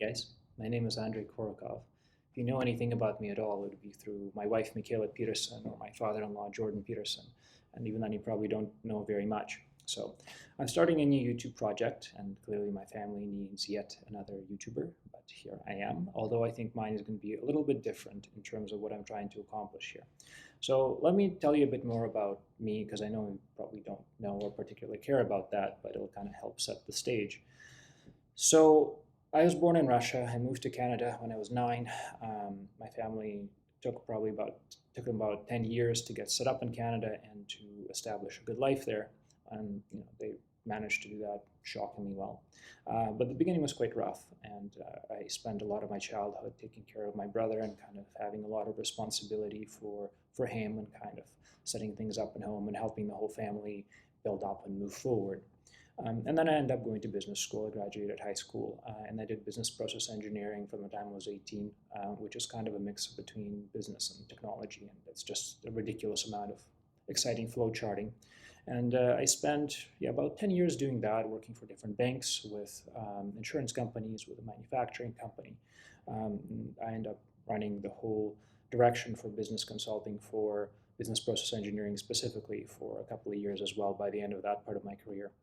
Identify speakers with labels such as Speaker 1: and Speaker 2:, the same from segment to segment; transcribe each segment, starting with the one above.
Speaker 1: Guys, my name is Andrei Korokov. If you know anything about me at all, it would be through my wife, Michaela Peterson, or my father-in-law, Jordan Peterson. And even then, you probably don't know very much. So I'm starting a new YouTube project, and clearly my family needs yet another YouTuber, but here I am, although I think mine is going to be a little bit different in terms of what I'm trying to accomplish here. So let me tell you a bit more about me, because I know you probably don't know or particularly care about that, but it'll kind of help set the stage. So I was born in Russia. I moved to Canada when I was 9. My family took about 10 years to get set up in Canada and to establish a good life there, and they managed to do that shockingly well. But the beginning was quite rough, and I spent a lot of my childhood taking care of my brother and kind of having a lot of responsibility for him and kind of setting things up in home and helping the whole family build up and move forward. And then I ended up going to business school. I graduated high school, and I did business process engineering from the time I was 18, which is kind of a mix between business and technology, and it's just a ridiculous amount of exciting flow charting. And I spent about 10 years doing that, working for different banks, with insurance companies, with a manufacturing company. I ended up running the whole direction for business consulting for business process engineering specifically for a couple of years as well by the end of that part of my career.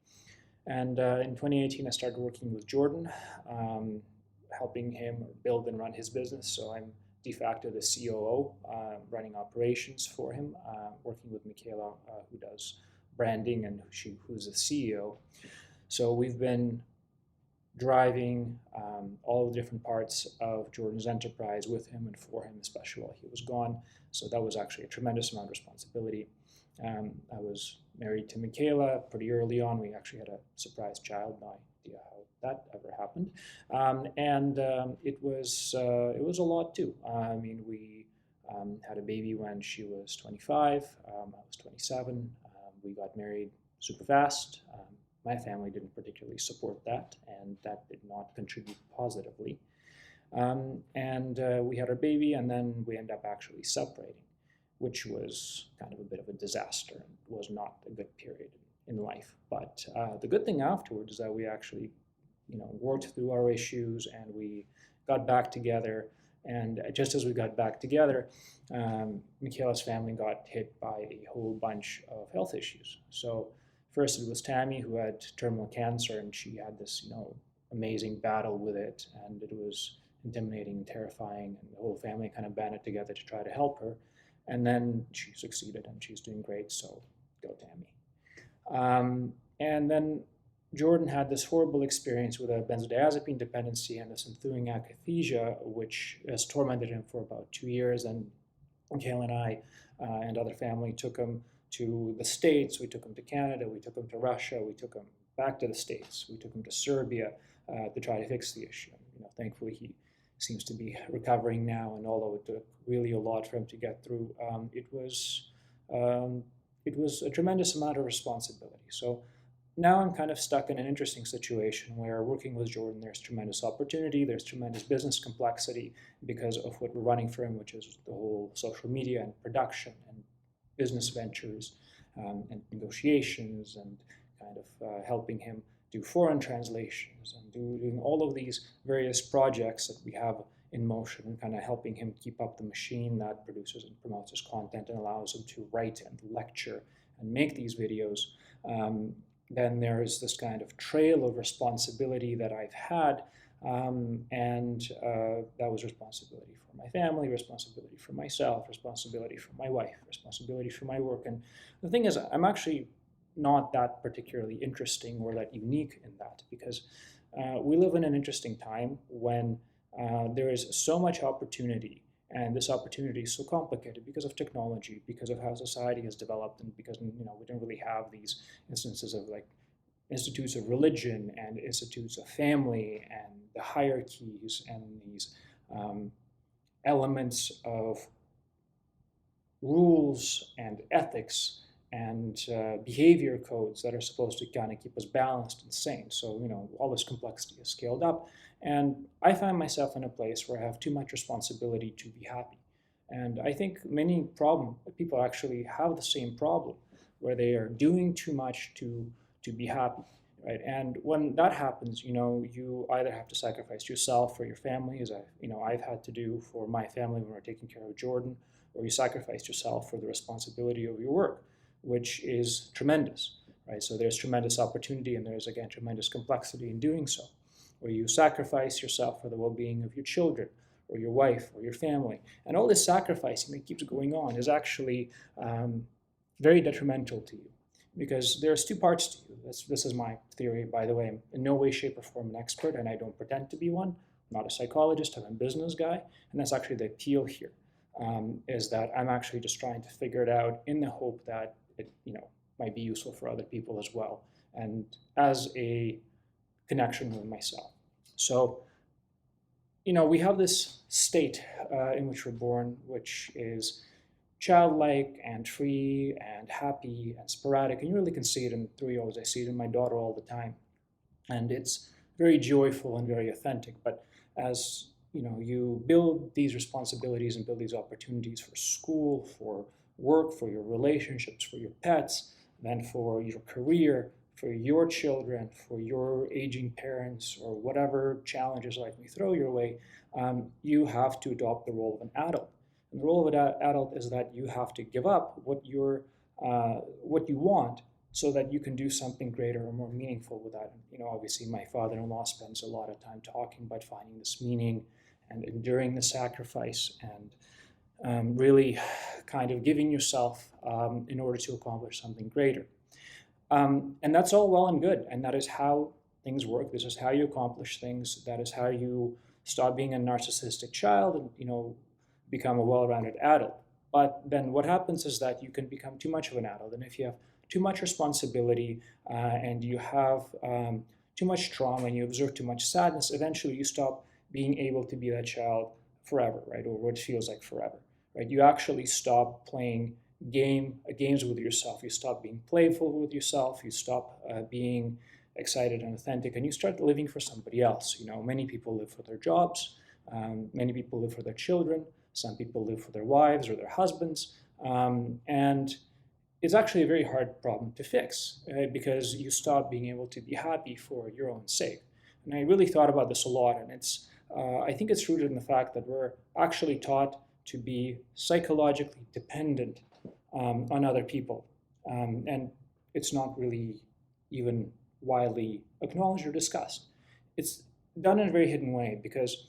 Speaker 1: And in 2018, I started working with Jordan, helping him build and run his business. So I'm de facto the COO, running operations for him, working with Michaela, who does branding, and who's the CEO. So we've been driving all the different parts of Jordan's enterprise with him and for him, especially while he was gone. So that was actually a tremendous amount of responsibility. I was married to Michaela pretty early on. We actually had a surprise child. No idea how that ever happened. It was a lot too. We had a baby when she was 25. I was 27. We got married super fast. My family didn't particularly support that, and that did not contribute positively. We had our baby, and then we ended up actually separating, which was kind of a bit of a disaster and was not a good period in life. But the good thing afterwards is that we actually, worked through our issues and we got back together. And just as we got back together, Michaela's family got hit by a whole bunch of health issues. So first it was Tammy, who had terminal cancer, and she had this, amazing battle with it, and it was intimidating and terrifying, and the whole family kind of banded together to try to help her. And then she succeeded, and she's doing great, so go Tammy. And then Jordan had this horrible experience with a benzodiazepine dependency and a synthuing akathisia, which has tormented him for about 2 years. And Kayla and I and other family took him to the States. We took him to Canada. We took him to Russia. We took him back to the States. We took him to Serbia to try to fix the issue. Thankfully, he seems to be recovering now, and although it took really a lot for him to get through, it was a tremendous amount of responsibility. So now I'm kind of stuck in an interesting situation where working with Jordan, there's tremendous opportunity, there's tremendous business complexity because of what we're running for him, which is the whole social media and production and business ventures and negotiations, and kind of helping him do foreign translations and doing all of these various projects that we have in motion, and kind of helping him keep up the machine that produces and promotes his content and allows him to write and lecture and make these videos. Then there is this kind of trail of responsibility that I've had, that was responsibility for my family, responsibility for myself, responsibility for my wife, responsibility for my work. And the thing is, I'm actually not that particularly interesting or that unique in that, because we live in an interesting time when there is so much opportunity, and this opportunity is so complicated because of technology, because of how society has developed, and because we don't really have these instances of like institutes of religion and institutes of family and the hierarchies and these elements of rules and ethics and behavior codes that are supposed to kind of keep us balanced and sane. So, all this complexity is scaled up. And I find myself in a place where I have too much responsibility to be happy. And I think many people actually have the same problem, where they are doing too much to be happy. right? And when that happens, you either have to sacrifice yourself or your family, as I've had to do for my family when we're taking care of Jordan, or you sacrifice yourself for the responsibility of your work, which is tremendous, right? So there's tremendous opportunity, and there's, again, tremendous complexity in doing so, where you sacrifice yourself for the well-being of your children or your wife or your family. And all this sacrificing that keeps going on is actually very detrimental to you, because there's two parts to you. This is my theory, by the way. I'm in no way, shape, or form an expert, and I don't pretend to be one. I'm not a psychologist. I'm a business guy, and that's actually the appeal here, is that I'm actually just trying to figure it out in the hope that it might be useful for other people as well, and as a connection with myself. So, we have this state in which we're born, which is childlike and free and happy and sporadic. And you really can see it in 3-year-olds. I see it in my daughter all the time. And it's very joyful and very authentic. But as you build these responsibilities and build these opportunities for school, for work, for your relationships, for your pets, then for your career, for your children, for your aging parents, or whatever challenges life may throw your way, you have to adopt the role of an adult. And the role of an adult is that you have to give up what you want, so that you can do something greater or more meaningful with that. Obviously, my father-in-law spends a lot of time talking about finding this meaning and enduring the sacrifice, and really kind of giving yourself in order to accomplish something greater. And that's all well and good, and that is how things work. This is how you accomplish things. That is how you stop being a narcissistic child and become a well-rounded adult. But then what happens is that you can become too much of an adult, and if you have too much responsibility and you have too much trauma and you observe too much sadness, eventually you stop being able to be that child forever, right? Or what feels like forever, right? You actually stop playing games with yourself. You stop being playful with yourself. You stop being excited and authentic, and you start living for somebody else. Many people live for their jobs. Many people live for their children. Some people live for their wives or their husbands. And it's actually a very hard problem to fix, because you stop being able to be happy for your own sake. And I really thought about this a lot, and I think it's rooted in the fact that we're actually taught to be psychologically dependent on other people. And it's not really even widely acknowledged or discussed. It's done in a very hidden way, because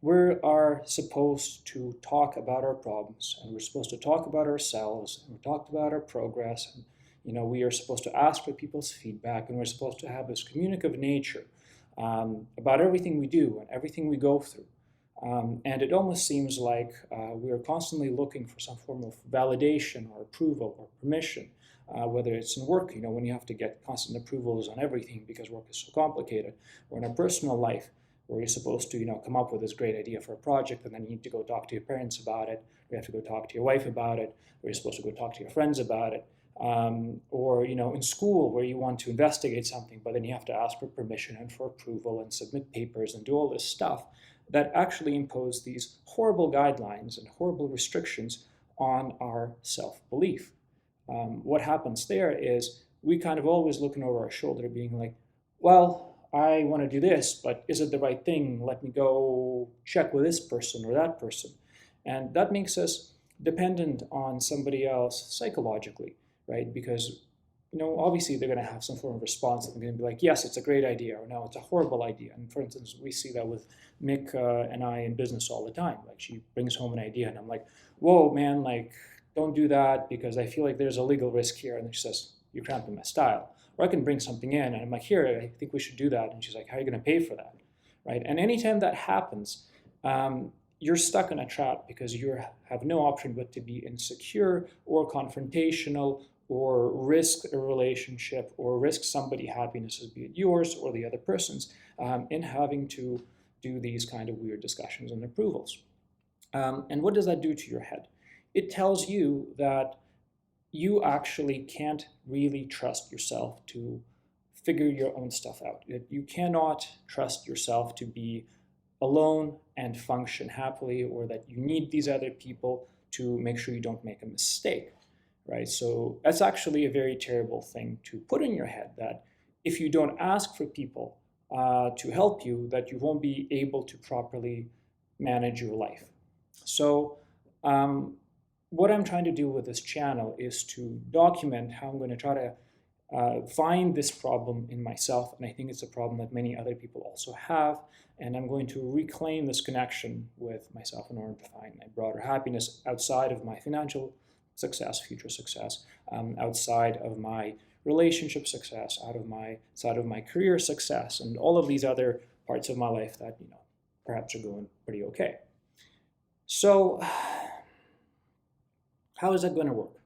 Speaker 1: we are supposed to talk about our problems, and we're supposed to talk about ourselves, and we talked about our progress, and we are supposed to ask for people's feedback, and we're supposed to have this communicative nature about everything we do and everything we go through. And it almost seems like we are constantly looking for some form of validation or approval or permission, whether it's in work, when you have to get constant approvals on everything because work is so complicated, or in a personal life, where you're supposed to, come up with this great idea for a project, and then you need to go talk to your parents about it, or you have to go talk to your wife about it, or you're supposed to go talk to your friends about it, or in school, where you want to investigate something, but then you have to ask for permission and for approval and submit papers and do all this stuff that actually impose these horrible guidelines and horrible restrictions on our self-belief. What happens there is we kind of always looking over our shoulder, being like, well, I want to do this, but is it the right thing? Let me go check with this person or that person. And that makes us dependent on somebody else psychologically, right? Because, obviously they're going to have some form of response. They're going to be like, yes, it's a great idea, or no, it's a horrible idea. And for instance, we see that with Mick and I in business all the time. Like, she brings home an idea, and I'm like, whoa, man, like, don't do that because I feel like there's a legal risk here. And she says, you're cramping my style. Or I can bring something in, and I'm like, here, I think we should do that. And she's like, how are you going to pay for that, right? And anytime that happens, you're stuck in a trap, because you have no option but to be insecure or confrontational, or risk a relationship, or risk somebody's happiness, be it yours or the other person's, in having to do these kind of weird discussions and approvals. And what does that do to your head? It tells you that you actually can't really trust yourself to figure your own stuff out. You cannot trust yourself to be alone and function happily, or that you need these other people to make sure you don't make a mistake, right? So that's actually a very terrible thing to put in your head, that if you don't ask for people to help you, that you won't be able to properly manage your life. So what I'm trying to do with this channel is to document how I'm going to try to find this problem in myself, and I think it's a problem that many other people also have, and I'm going to reclaim this connection with myself in order to find my broader happiness outside of my financial success, future success, outside of my relationship success, outside of my career success, and all of these other parts of my life that perhaps are going pretty okay. So how is that going to work?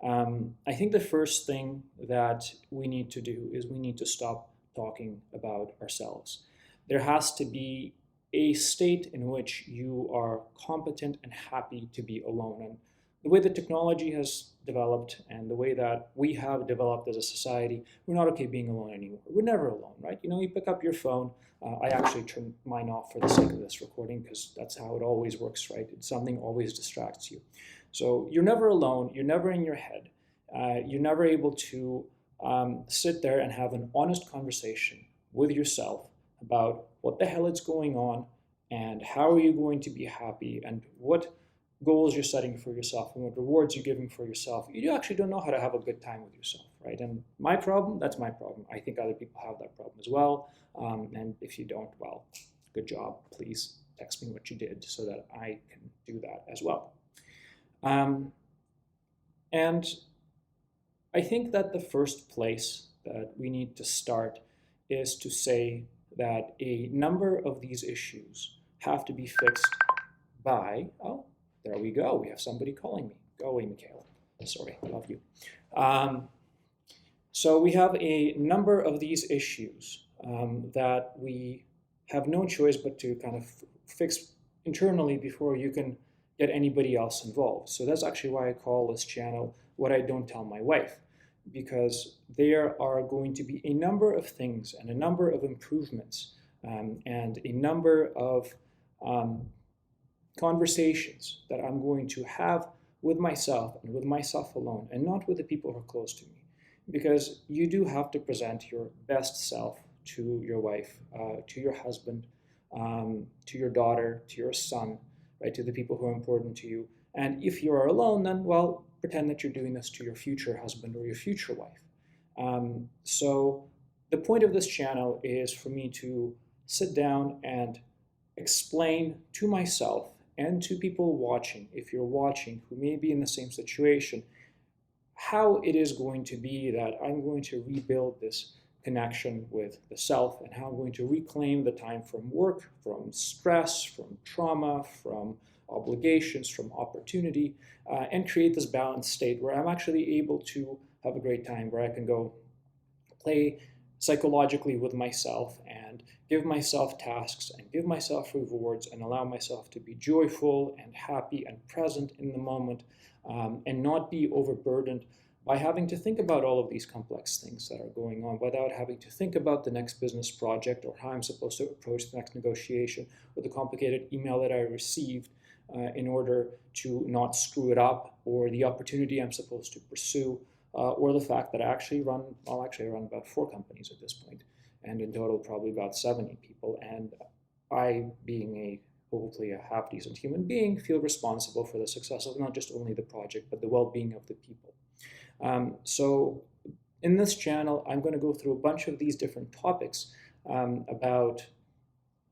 Speaker 1: I think the first thing that we need to do is we need to stop talking about ourselves. There has to be a state in which you are competent and happy to be alone. And the way that technology has developed and the way that we have developed as a society, we're not okay being alone anymore. We're never alone, right? You pick up your phone. I actually turned mine off for the sake of this recording because that's how it always works, right? Something always distracts you. So you're never alone. You're never in your head. You're never able to sit there and have an honest conversation with yourself about what the hell is going on and how are you going to be happy and what goals you're setting for yourself and what rewards you're giving for yourself. You actually don't know how to have a good time with yourself, right? And my problem, that's my problem. I think other people have that problem as well. And if you don't, well, good job. Please text me what you did so that I can do that as well. And I think that the first place that we need to start is to say that a number of these issues have to be fixed by, oh, there we go. We have somebody calling me. Go away, Michaela. Sorry, I love you. So we have a number of these issues that we have no choice but to kind of fix internally before you can get anybody else involved. So that's actually why I call this channel What I Don't Tell My Wife, because there are going to be a number of things and a number of improvements and a number of conversations that I'm going to have with myself and with myself alone and not with the people who are close to me. Because you do have to present your best self to your wife, to your husband, to your daughter, to your son, right, to the people who are important to you. And if you are alone, then, well, pretend that you're doing this to your future husband or your future wife. So the point of this channel is for me to sit down and explain to myself and to people watching, if you're watching, who may be in the same situation, how it is going to be that I'm going to rebuild this connection with the self and how I'm going to reclaim the time from work, from stress, from trauma, from obligations, from opportunity, and create this balanced state where I'm actually able to have a great time, where I can go play psychologically with myself and give myself tasks and give myself rewards and allow myself to be joyful and happy and present in the moment and not be overburdened by having to think about all of these complex things that are going on, without having to think about the next business project or how I'm supposed to approach the next negotiation or the complicated email that I received in order to not screw it up, or the opportunity I'm supposed to pursue, or the fact that I run about 4 companies at this point, and in total probably about 70 people, and I, being hopefully a half decent human being, feel responsible for the success of not just only the project, but the well-being of the people. So in this channel, I'm going to go through a bunch of these different topics about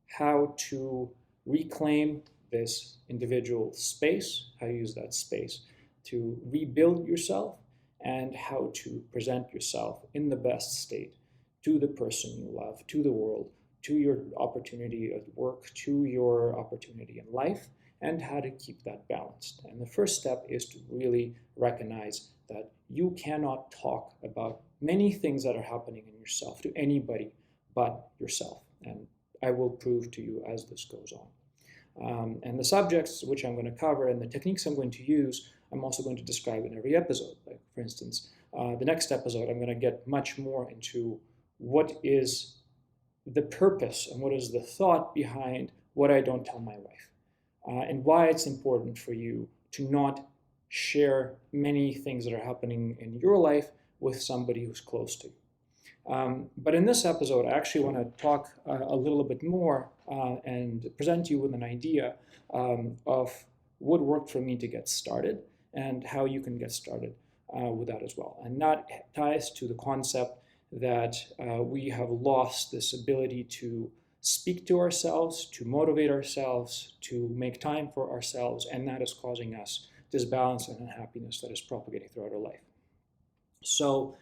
Speaker 1: how to reclaim this individual space, how you use that space to rebuild yourself, and how to present yourself in the best state to the person you love, to the world, to your opportunity at work, to your opportunity in life, and how to keep that balanced. And the first step is to really recognize that you cannot talk about many things that are happening in yourself to anybody but yourself. And I will prove to you as this goes on. And the subjects which I'm going to cover and the techniques I'm going to use, I'm also going to describe in every episode. Like, for instance, the next episode, I'm going to get much more into what is the purpose and what is the thought behind what I don't tell my wife, and why it's important for you to not share many things that are happening in your life with somebody who's close to you. But in this episode, I actually want to talk a little bit more and present you with an idea of what worked for me to get started and how you can get started with that as well. And that ties to the concept that we have lost this ability to speak to ourselves, to motivate ourselves, to make time for ourselves, and that is causing us disbalance and unhappiness that is propagating throughout our life. So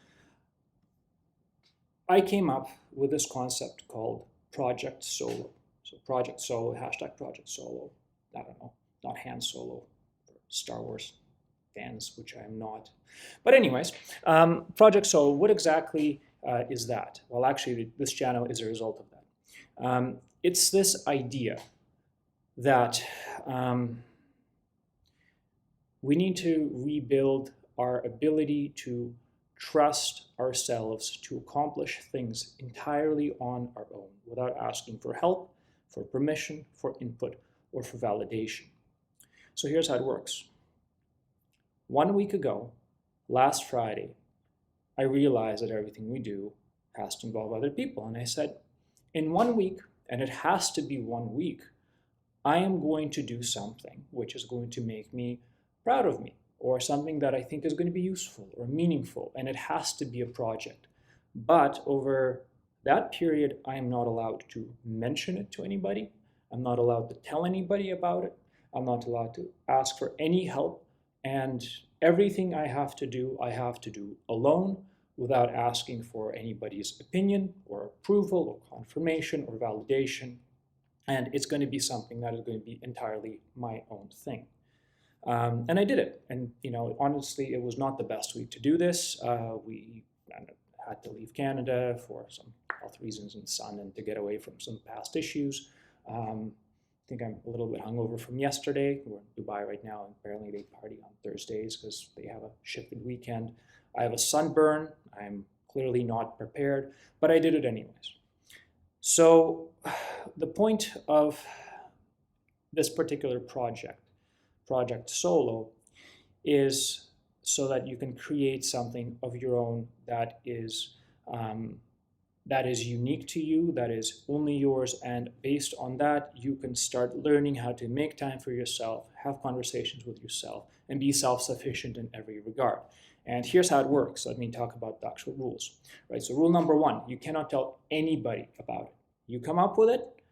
Speaker 1: I came up with this concept called Project Solo. So Project Solo, hashtag Project Solo. I don't know, not Han Solo for Star Wars fans, which I am not. But anyways, Project Solo, what exactly is that? Well, actually, this channel is a result of that. It's this idea that we need to rebuild our ability to trust ourselves to accomplish things entirely on our own without asking for help, for permission, for input, or for validation. So here's how it works. 1 week ago, last Friday, I realized that everything we do has to involve other people. And I said, in 1 week, and it has to be 1 week, I am going to do something which is going to make me proud of me, or something that I think is going to be useful or meaningful, and it has to be a project. But over that period, I am not allowed to mention it to anybody. I'm not allowed to tell anybody about it. I'm not allowed to ask for any help. And everything I have to do alone without asking for anybody's opinion or approval or confirmation or validation. And it's going to be something that is going to be entirely my own thing. And I did it. And, honestly, it was not the best week to do this. We had to leave Canada for some health reasons and son, and to get away from some past issues. I think I'm a little bit hungover from yesterday. We're in Dubai right now, and apparently they party on Thursdays because they have a shifted weekend. I have a sunburn. I'm clearly not prepared, but I did it anyways. So the point of this particular project Solo, is so that you can create something of your own that is unique to you, that is only yours, and based on that, you can start learning how to make time for yourself, have conversations with yourself, and be self-sufficient in every regard. And here's how it works. Let me talk about the actual rules. Right. So rule number 1, you cannot tell anybody about it. You come up with it,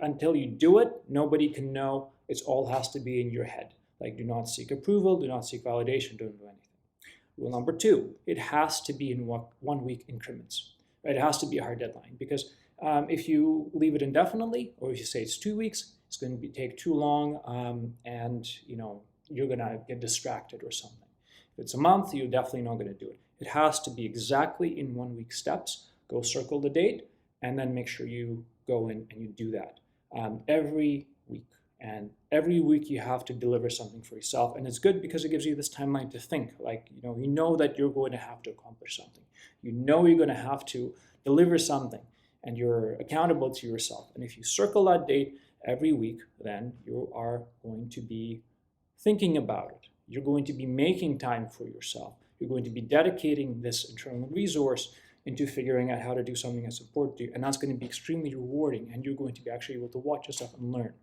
Speaker 1: until you do it, nobody can know. It all has to be in your head. Like, do not seek approval, do not seek validation, don't do anything. Rule number 2, it has to be in 1 week increments. Right? It has to be a hard deadline, because if you leave it indefinitely, or if you say it's 2 weeks, it's going to take too long, and you're going to get distracted or something. If it's a month, you're definitely not going to do it. It has to be exactly in 1 week steps. Go circle the date, and then make sure you go in and you do that every week. And every week you have to deliver something for yourself. And it's good because it gives you this timeline to think. Like, you know that you're going to have to accomplish something. You know you're going to have to deliver something, and you're accountable to yourself. And if you circle that date every week, then you are going to be thinking about it. You're going to be making time for yourself. You're going to be dedicating this internal resource into figuring out how to do something that's important to you. And that's going to be extremely rewarding. And you're going to be actually able to watch yourself and learn.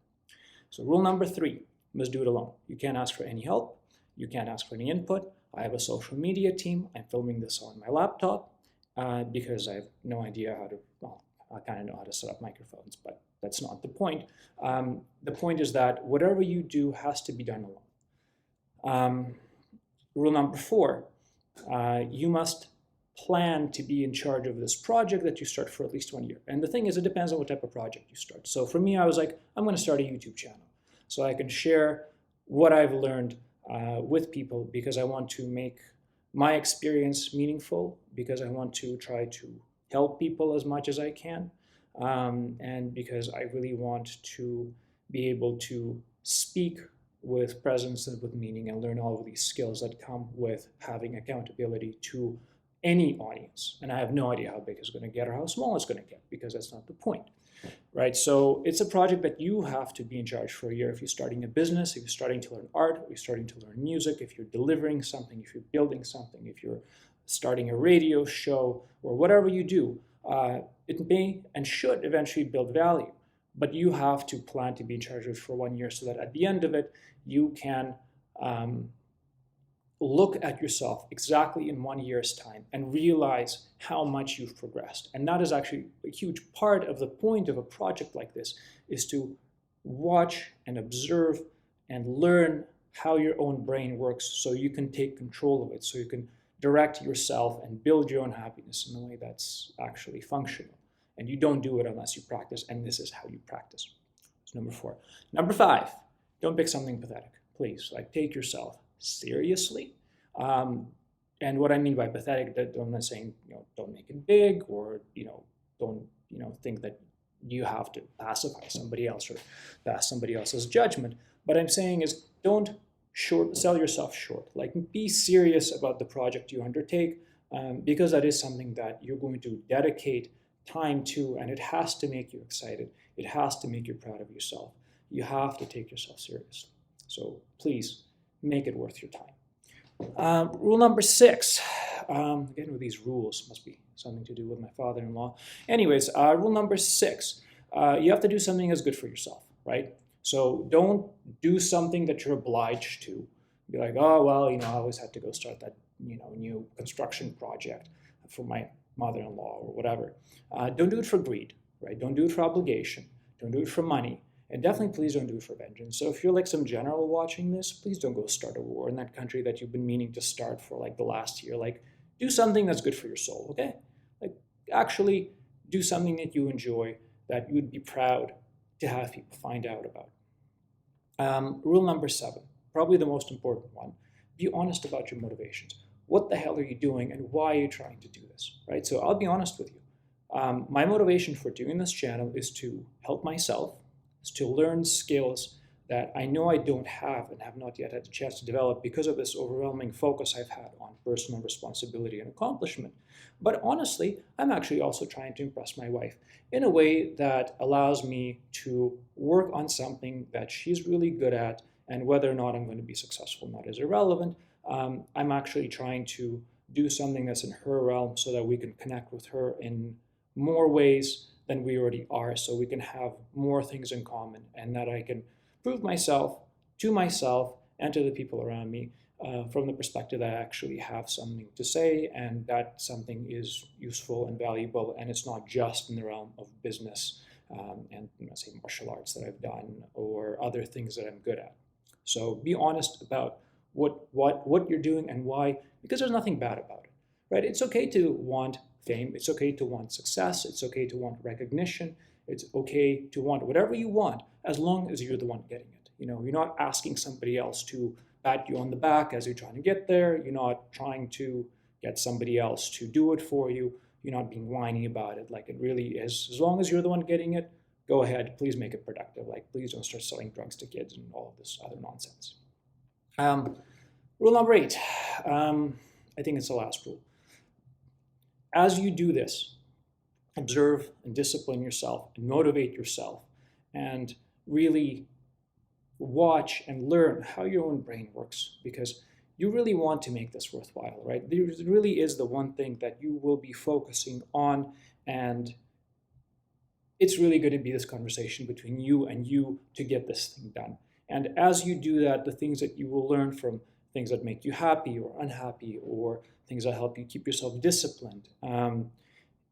Speaker 1: So rule number 3, you must do it alone. You can't ask for any help. You can't ask for any input. I have a social media team. I'm filming this on my laptop because I have no idea how to, I kind of know how to set up microphones, but that's not the point. The point is that whatever you do has to be done alone. Rule number 4, you must plan to be in charge of this project that you start for at least 1 year. And the thing is, it depends on what type of project you start. So for me, I was like, I'm going to start a YouTube channel so I can share what I've learned with people, because I want to make my experience meaningful, because I want to try to help people as much as I can, and because I really want to be able to speak with presence and with meaning and learn all of these skills that come with having accountability to any audience. And I have no idea how big it's going to get or how small it's going to get, because that's not the point, right? So it's a project that you have to be in charge for a year. If you're starting a business, if you're starting to learn art, if you're starting to learn music, if you're delivering something, if you're building something, if you're starting a radio show, or whatever you do, it may and should eventually build value. But you have to plan to be in charge of it for 1 year so that at the end of it, you can look at yourself exactly in 1 year's time and realize how much you've progressed. And that is actually a huge part of the point of a project like this, is to watch and observe and learn how your own brain works so you can take control of it, so you can direct yourself and build your own happiness in a way that's actually functional. And you don't do it unless you practice, and this is how you practice. That's number 4. Number 5, don't pick something pathetic. Please, take yourself seriously. And what I mean by pathetic, that I'm not saying, don't make it big, or, don't, think that you have to pacify somebody else or pass somebody else's judgment. What I'm saying is, don't sell yourself short. Be serious about the project you undertake, because that is something that you're going to dedicate time to, and it has to make you excited. It has to make you proud of yourself. You have to take yourself seriously. So please make it worth your time. Rule number 6. Again, with these rules, must be something to do with my father-in-law. Anyways, rule number 6. You have to do something that's good for yourself, right? So don't do something that you're obliged to. Be like, oh, well, I always had to go start that, new construction project for my mother-in-law or whatever. Don't do it for greed, right? Don't do it for obligation. Don't do it for money. And definitely, please don't do it for vengeance. So if you're some general watching this, please don't go start a war in that country that you've been meaning to start for the last year. Do something that's good for your soul, okay? Actually do something that you enjoy, that you would be proud to have people find out about. Rule number 7, probably the most important one. Be honest about your motivations. What the hell are you doing, and why are you trying to do this, right? So I'll be honest with you. My motivation for doing this channel is to help myself, is to learn skills that I know I don't have and have not yet had the chance to develop because of this overwhelming focus I've had on personal responsibility and accomplishment. But honestly, I'm actually also trying to impress my wife in a way that allows me to work on something that she's really good at, and whether or not I'm going to be successful not is irrelevant. I'm actually trying to do something that's in her realm so that we can connect with her in more ways than we already are, so we can have more things in common, and that I can prove myself to myself and to the people around me from the perspective that I actually have something to say, and that something is useful and valuable, and it's not just in the realm of business and say martial arts that I've done or other things that I'm good at. So be honest about what you're doing and why, because there's nothing bad about it, right? It's okay to want fame. It's okay to want success. It's okay to want recognition. It's okay to want whatever you want, as long as you're the one getting it. You're not asking somebody else to pat you on the back as you're trying to get there. You're not trying to get somebody else to do it for you. You're not being whiny about it. It really is. As long as you're the one getting it, go ahead. Please make it productive. Please don't start selling drugs to kids and all of this other nonsense. Rule number 8. I think it's the last rule. As you do this, observe and discipline yourself and motivate yourself, and really watch and learn how your own brain works, because you really want to make this worthwhile, right? There really is the one thing that you will be focusing on, and it's really going to be this conversation between you and you to get this thing done. And as you do that, the things that you will learn from things that make you happy or unhappy, or things that help you keep yourself disciplined,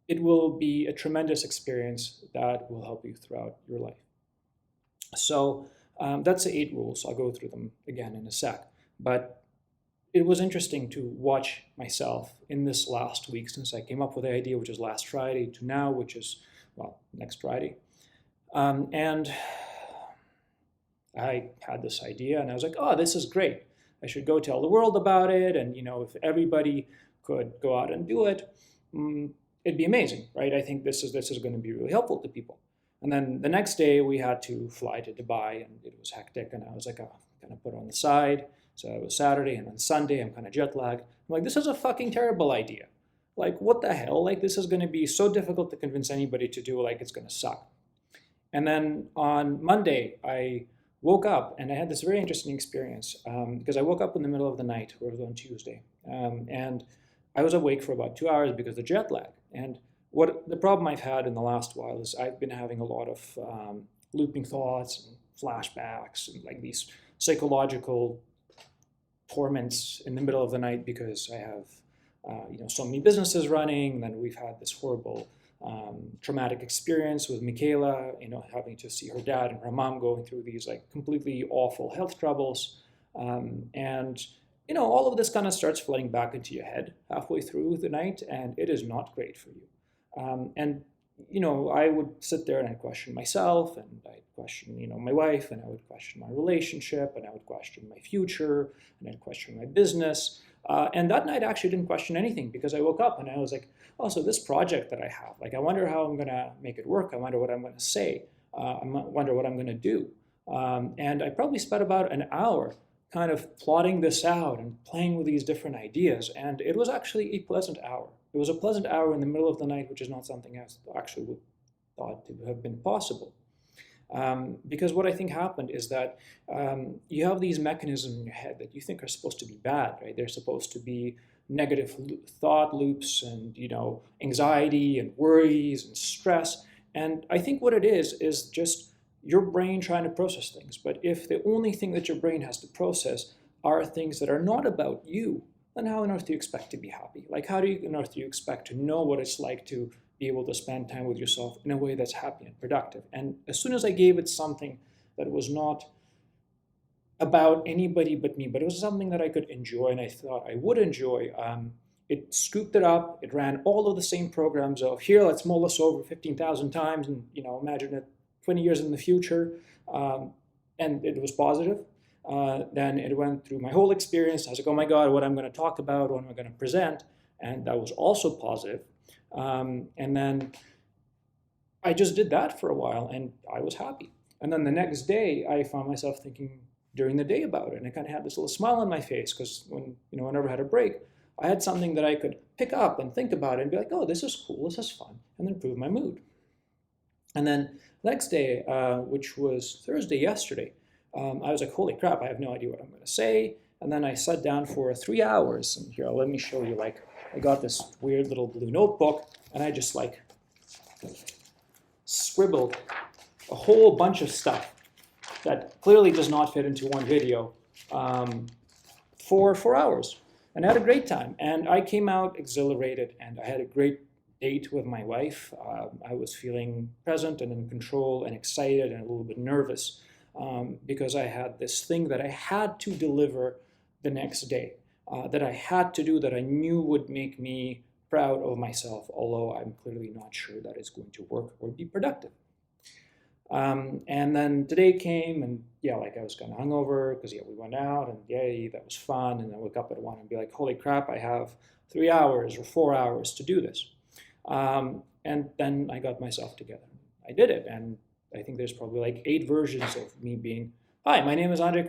Speaker 1: it will be a tremendous experience that will help you throughout your life. So that's the 8 rules. I'll go through them again in a sec. But it was interesting to watch myself in this last week since I came up with the idea, which is last Friday, to now, which is, next Friday. And I had this idea, and I was like, oh, this is great. I should go tell the world about it, and if everybody could go out and do it, it'd be amazing, right? I think this is going to be really helpful to people. And then the next day we had to fly to Dubai, and it was hectic, and I was like, oh, I'm going to put it on the side. So it was Saturday, and on Sunday I'm kind of jet lagged. I'm like, this is a fucking terrible idea. What the hell? This is going to be so difficult to convince anybody to do. It's going to suck. And then on Monday I woke up, and I had this very interesting experience because I woke up in the middle of the night, or it was on Tuesday, and I was awake for about 2 hours because of the jet lag. And what the problem I've had in the last while is I've been having a lot of looping thoughts and flashbacks and like these psychological torments in the middle of the night because I have so many businesses running. And then we've had this horrible traumatic experience with Michaela, having to see her dad and her mom going through these like completely awful health troubles. And all of this kind of starts flooding back into your head halfway through the night, and it is not great for you. And I would sit there and I'd question myself, and I'd question, my wife, and I would question my relationship, and I would question my future, and I'd question my business. And that night I actually didn't question anything because I woke up and I was like, oh, so this project that I have, like, I wonder how I'm going to make it work. I wonder what I'm going to say. I wonder what I'm going to do. And I probably spent about an hour kind of plotting this out and playing with these different ideas. And it was actually a pleasant hour. It was a pleasant hour in the middle of the night, which is not something I actually would thought to have been possible. Because what I think happened is that you have these mechanisms in your head that you think are supposed to be bad, right? They're supposed to be negative thought loops and, anxiety and worries and stress. And I think what it is just your brain trying to process things. But if the only thing that your brain has to process are things that are not about you, then how on earth do you expect to be happy? Like, how on earth do you expect to know what it's like to be able to spend time with yourself in a way that's happy and productive? And as soon as I gave it something that was not about anybody but me, but it was something that I could enjoy and I thought I would enjoy, it scooped it up. It ran all of the same programs of, here, let's mull this over 15,000 times and, imagine it 20 years in the future. And it was positive. Then it went through my whole experience. I was like, oh my God, what I'm going to talk about, what am I going to present? And that was also positive. And then I just did that for a while and I was happy. And then the next day I found myself thinking during the day about it. And I kind of had this little smile on my face because whenever I had a break, I had something that I could pick up and think about it and be like, oh, this is cool, this is fun, and then improve my mood. And then the next day, which was Thursday yesterday, I was like, holy crap, I have no idea what I'm going to say. And then I sat down for 3 hours. And here, let me show you, like, I got this weird little blue notebook, and I just, like, scribbled a whole bunch of stuff that clearly does not fit into one video for 4 hours. And I had a great time. And I came out exhilarated, and I had a great date with my wife. I was feeling present and in control and excited and a little bit nervous because I had this thing that I had to deliver the next day, that I had to do, that I knew would make me proud of myself, although I'm clearly not sure that it's going to work or be productive. And then today came, and I was kind of hungover because we went out, and yay, that was fun. And I woke up at 1 and be like, holy crap, I have 3 hours or 4 hours to do this. And then I got myself together. I did it, and I think there's probably like 8 versions of me being, hi, my name is Andre.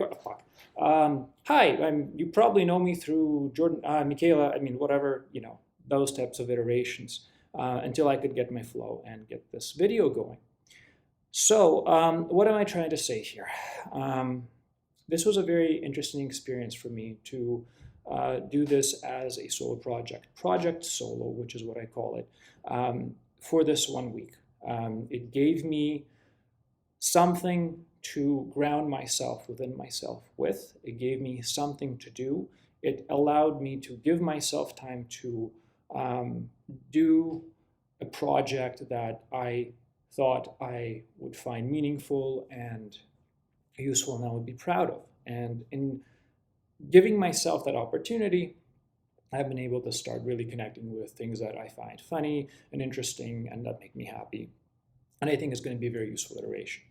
Speaker 1: Hi, you probably know me through Jordan, Michaela. Whatever, those types of iterations until I could get my flow and get this video going. So what am I trying to say here? This was a very interesting experience for me to do this as a solo project solo, which is what I call it, for this 1 week. It gave me something to ground myself within myself with. It gave me something to do. It allowed me to give myself time to do a project that I thought I would find meaningful and useful and I would be proud of. And in giving myself that opportunity, I've been able to start really connecting with things that I find funny and interesting and that make me happy. And I think it's going to be a very useful iteration.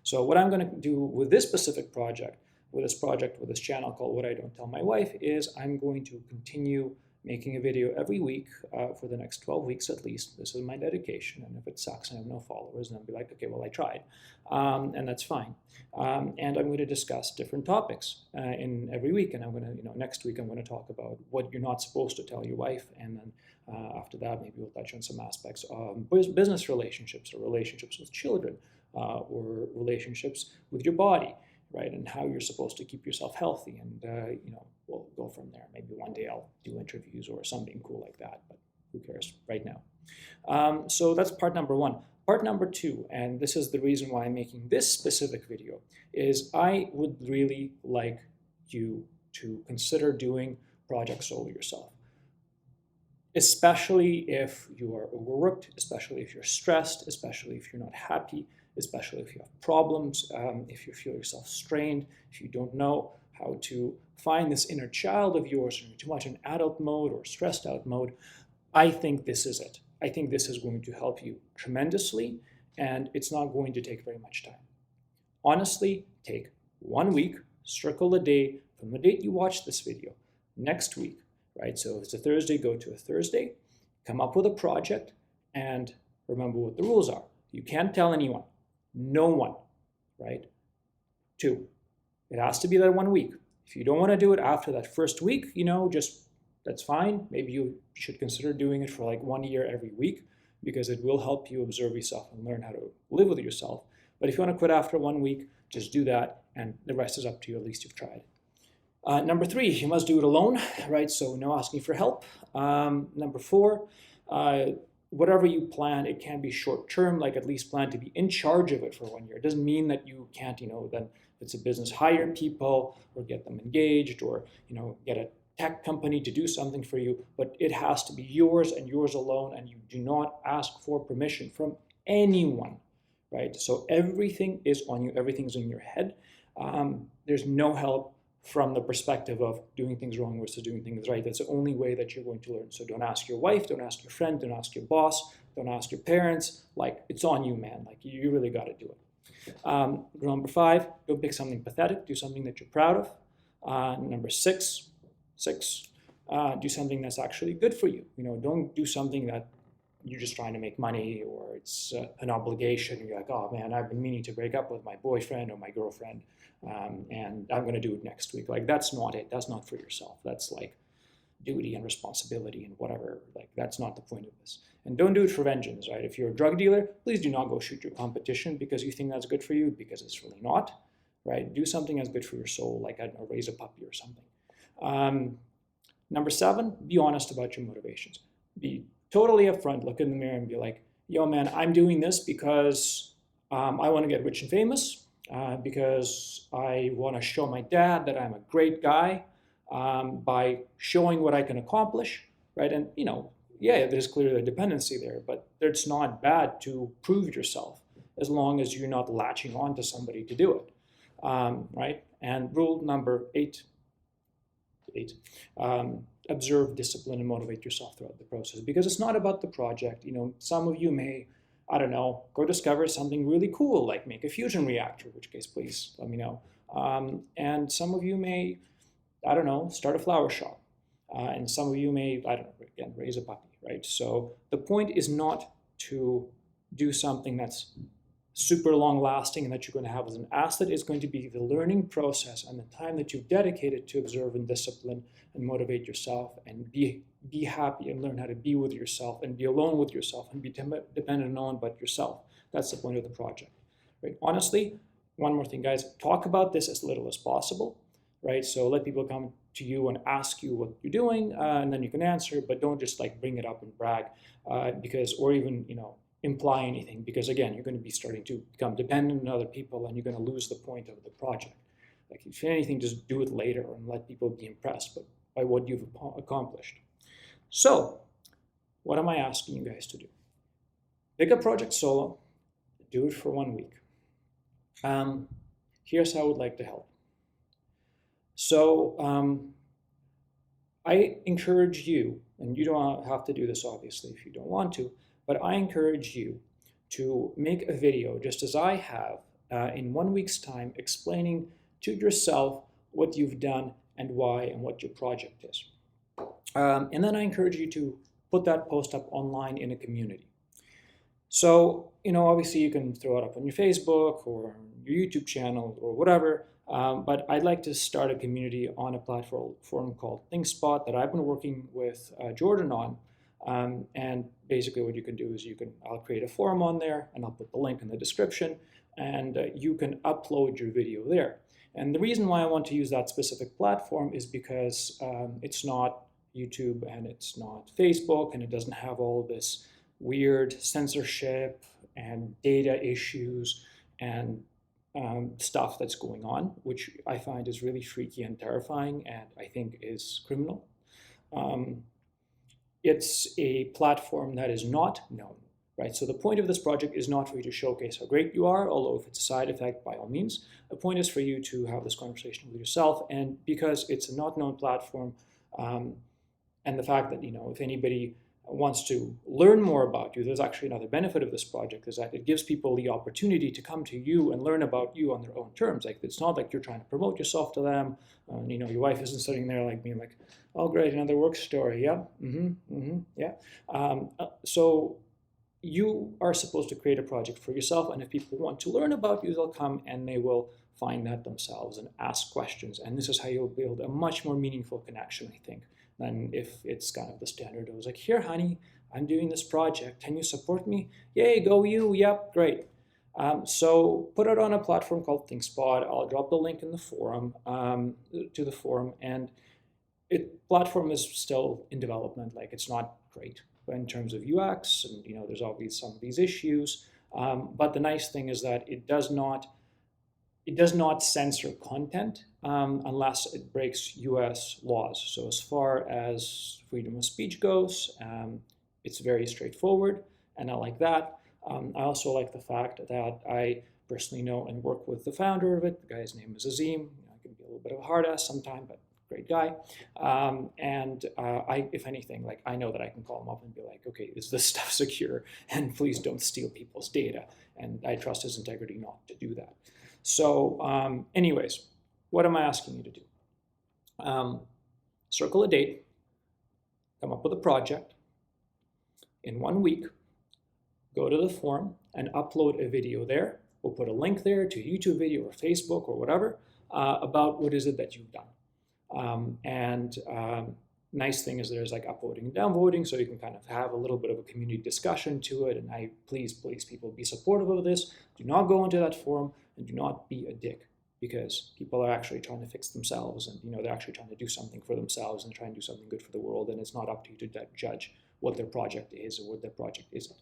Speaker 1: So what I'm going to do with this specific project, with this channel called What I Don't Tell My Wife, is I'm going to continue making a video every week for the next 12 weeks at least. This is my dedication. And if it sucks and I have no followers, then I'll be like, okay, well, I tried. And that's fine. And I'm going to discuss different topics in every week. And I'm going to, next week, I'm going to talk about what you're not supposed to tell your wife. And then after that, maybe we'll touch on some aspects of business relationships or relationships with children or relationships with your body, right? And how you're supposed to keep yourself healthy. And, we'll go from there. Maybe one day I'll do interviews or something cool like that, but who cares right now? So that's part number one. Part number two, and this is the reason why I'm making this specific video, is I would really like you to consider doing project solo yourself. Especially if you are overworked, especially if you're stressed, especially if you're not happy, especially if you have problems, if you feel yourself strained, if you don't know how to find this inner child of yours, and you're too much in adult mode or stressed out mode, I think this is it. I think this is going to help you tremendously, and it's not going to take very much time. Honestly, take 1 week, circle a day from the date you watch this video, next week, right? So if it's a Thursday, go to a Thursday, come up with a project, and remember what the rules are. You can't tell anyone, no one, right? 2, it has to be that 1 week. If you don't want to do it after that first week, just that's fine. Maybe you should consider doing it for like 1 year every week, because it will help you observe yourself and learn how to live with yourself. But if you want to quit after 1 week, just do that, and the rest is up to you. At least you've tried. Number 3, you must do it alone, right? So no asking for help. Number 4, whatever you plan, it can be short-term, like at least plan to be in charge of it for 1 year. It doesn't mean that you can't, then if it's a business, hire people or get them engaged, or, get a tech company to do something for you, but it has to be yours and yours alone, and you do not ask for permission from anyone, right? So everything is on you, everything's in your head. There's no help from the perspective of doing things wrong versus doing things right. That's the only way that you're going to learn. So don't ask your wife, don't ask your friend, don't ask your boss, don't ask your parents. Like, it's on you, man. Like, you really got to do it. Number 5, don't pick something pathetic. Do something that you're proud of. Number 6, do something that's actually good for you. Don't do something that you're just trying to make money, or it's an obligation. You're like, oh man, I've been meaning to break up with my boyfriend or my girlfriend, and I'm going to do it next week. Like, that's not it. That's not for yourself. That's like duty and responsibility and whatever. Like, that's not the point of this. And don't do it for vengeance, right? If you're a drug dealer, please do not go shoot your competition because you think that's good for you, because it's really not, right? Do something that's good for your soul, like, I don't know, raise a puppy or something. Number 7, be honest about your motivations. Be totally upfront, look in the mirror and be like, yo man, I'm doing this because I want to get rich and famous, because I want to show my dad that I'm a great guy by showing what I can accomplish, right? And, yeah, there's clearly a dependency there, but it's not bad to prove yourself as long as you're not latching on to somebody to do it, right? And rule number 8, observe, discipline, and motivate yourself throughout the process, because it's not about the project. Some of you may, I don't know, go discover something really cool, like make a fusion reactor, in which case, please let me know. And some of you may, I don't know, start a flower shop. And some of you may, I don't know, again, raise a puppy, right? So the point is not to do something that's super long lasting and that you're going to have as an asset. Is going to be the learning process and the time that you've dedicated to observe and discipline and motivate yourself and be happy and learn how to be with yourself and be alone with yourself and be dependent on no one but yourself. That's the point of the project, right? Honestly, one more thing, guys, talk about this as little as possible, right? So let people come to you and ask you what you're doing, and then you can answer, but don't just like bring it up and brag, or even, imply anything, because again, you're going to be starting to become dependent on other people and you're going to lose the point of the project. Like, if anything, just do it later and let people be impressed by what you've accomplished. So what am I asking you guys to do? Pick a project solo, do it for 1 week. Here's how I would like to help. So I encourage you, and you don't have to do this obviously if you don't want to, but I encourage you to make a video, just as I have, in 1 week's time, explaining to yourself what you've done and why and what your project is. And then I encourage you to put that post up online in a community. So, obviously you can throw it up on your Facebook or your YouTube channel or whatever, but I'd like to start a community on a platform called ThinkSpot that I've been working with Jordan on. And basically what you can do is I'll create a forum on there and I'll put the link in the description and you can upload your video there. And the reason why I want to use that specific platform is because it's not YouTube and it's not Facebook, and it doesn't have all this weird censorship and data issues and stuff that's going on, which I find is really freaky and terrifying, and I think is criminal. It's a platform that is not known, right? So the point of this project is not for you to showcase how great you are, although if it's a side effect, by all means. The point is for you to have this conversation with yourself, and because it's a not known platform, and the fact that, if anybody wants to learn more about you, there's actually another benefit of this project, is that it gives people the opportunity to come to you and learn about you on their own terms. Like, it's not like you're trying to promote yourself to them. Your wife isn't sitting there like being like, oh great, another work story, yeah, yeah. So you are supposed to create a project for yourself, and if people want to learn about you, they'll come and they will find that themselves and ask questions, and this is how you'll build a much more meaningful connection, I think, than if it's kind of the standard. It was like, here, honey, I'm doing this project. Can you support me? Yay, go you. Yep, great. So put it on a platform called ThinkSpot. I'll drop the link in the forum, to the forum. And platform is still in development. Like, it's not great in terms of UX, and there's always some of these issues. But the nice thing is that it does not censor content unless it breaks US laws. So as far as freedom of speech goes, it's very straightforward, and I like that. I also like the fact that I personally know and work with the founder of it. The guy's name is Azim. I can be a little bit of a hard ass sometimes, but great guy. If anything, like, I know that I can call him up and be like, okay, is this stuff secure? And please don't steal people's data. And I trust his integrity not to do that. So anyways, what am I asking you to do? Circle a date, come up with a project. In 1 week, go to the forum and upload a video there. We'll put a link there to a YouTube video or Facebook or whatever about what is it that you've done. Nice thing is there's like upvoting and downvoting, so you can kind of have a little bit of a community discussion to it. And I please people be supportive of this. Do not go into that forum and do not be a dick, because people are actually trying to fix themselves, and they're actually trying to do something for themselves and trying to do something good for the world. And it's not up to you to judge what their project is or what their project isn't,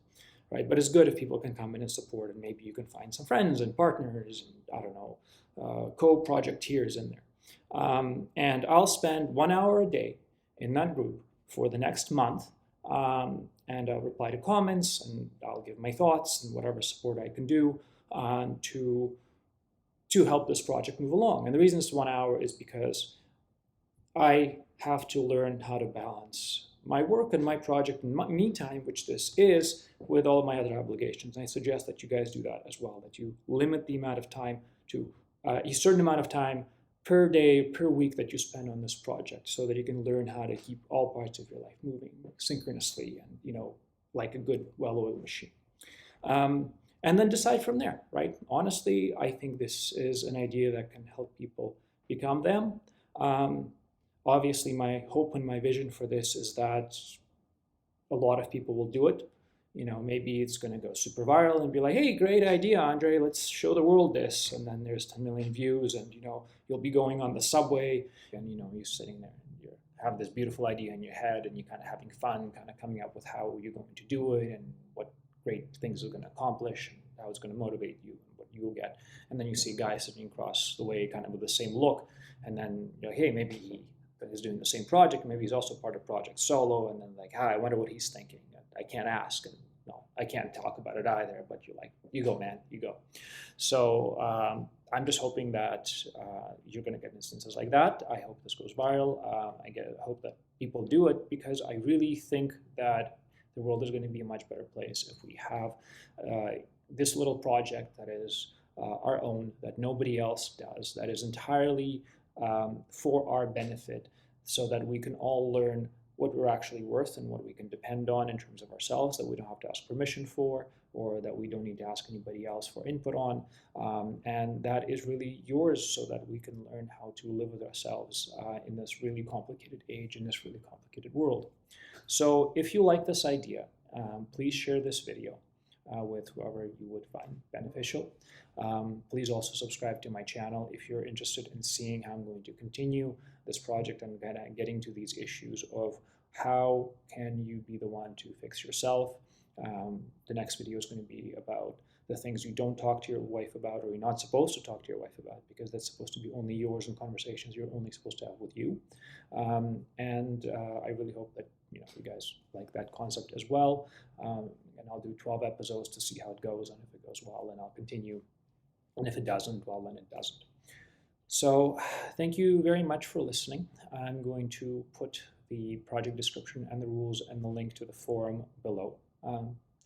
Speaker 1: right? But it's good if people can come in and support, and maybe you can find some friends and partners and I don't know, co-projecteers in there. And I'll spend 1 hour a day in that group for the next month, and I'll reply to comments, and I'll give my thoughts and whatever support I can do to help this project move along. And the reason it's 1 hour is because I have to learn how to balance my work and my project and me time, which this is, with all my other obligations. And I suggest that you guys do that as well, that you limit the amount of time to a certain amount of time per day, per week that you spend on this project, so that you can learn how to keep all parts of your life moving synchronously and, like a good, well-oiled machine. And then decide from there, right? Honestly, I think this is an idea that can help people become them. Obviously, my hope and my vision for this is that a lot of people will do it. Maybe it's going to go super viral and be like, hey, great idea, Andre, let's show the world this. And then there's 10 million views, and, you'll be going on the subway, and, you're sitting there and you have this beautiful idea in your head, and you're kind of having fun, kind of coming up with how you're going to do it and what great things are going to accomplish and how it's going to motivate you and what you'll get. And then you see a guy sitting across the way kind of with the same look, and then hey, maybe he is doing the same project, maybe he's also part of Project Solo, and then like, I wonder what he's thinking. I can't ask, and no, I can't talk about it either, but you're like, you go, man, you go. So I'm just hoping that you're going to get instances like that. I hope this goes viral. I hope that people do it, because I really think that the world is going to be a much better place if we have this little project that is our own, that nobody else does, that is entirely for our benefit, so that we can all learn what we're actually worth and what we can depend on in terms of ourselves, that we don't have to ask permission for, or that we don't need to ask anybody else for input on. And that is really yours, so that we can learn how to live with ourselves in this really complicated age, in this really complicated world. So if you like this idea, please share this video. with whoever you would find beneficial. Please also subscribe to my channel if you're interested in seeing how I'm going to continue this project and getting to these issues of how can you be the one to fix yourself. The next video is going to be about the things you don't talk to your wife about, or you're not supposed to talk to your wife about, because that's supposed to be only yours and conversations you're only supposed to have with you. I really hope that you guys like that concept as well. And I'll do 12 episodes to see how it goes, and if it goes well, then I'll continue. And if it doesn't, well, then it doesn't. So thank you very much for listening. I'm going to put the project description and the rules and the link to the forum below.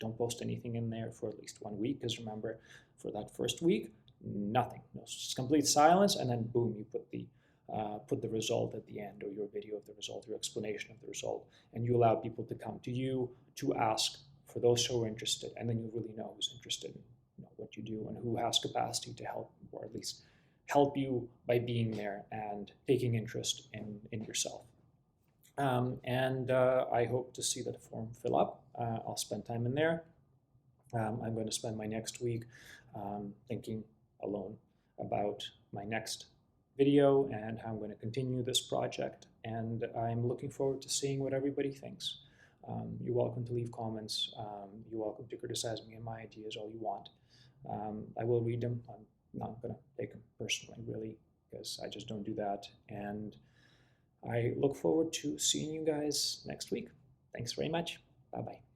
Speaker 1: Don't post anything in there for at least 1 week, because remember, for that first week, nothing. No, just complete silence, and then boom, you put the result at the end, or your video of the result, your explanation of the result, and you allow people to come to you to ask for those who are interested, and then you really know who's interested in what you do and who has capacity to help, or at least help you by being there and taking interest in yourself. I hope to see that forum fill up. I'll spend time in there. I'm going to spend my next week thinking alone about my next video and how I'm going to continue this project. And I'm looking forward to seeing what everybody thinks. You're welcome to leave comments. You're welcome to criticize me and my ideas all you want. I will read them. I'm not going to take them personally, really, because I just don't do that. And I look forward to seeing you guys next week. Thanks very much. Bye-bye.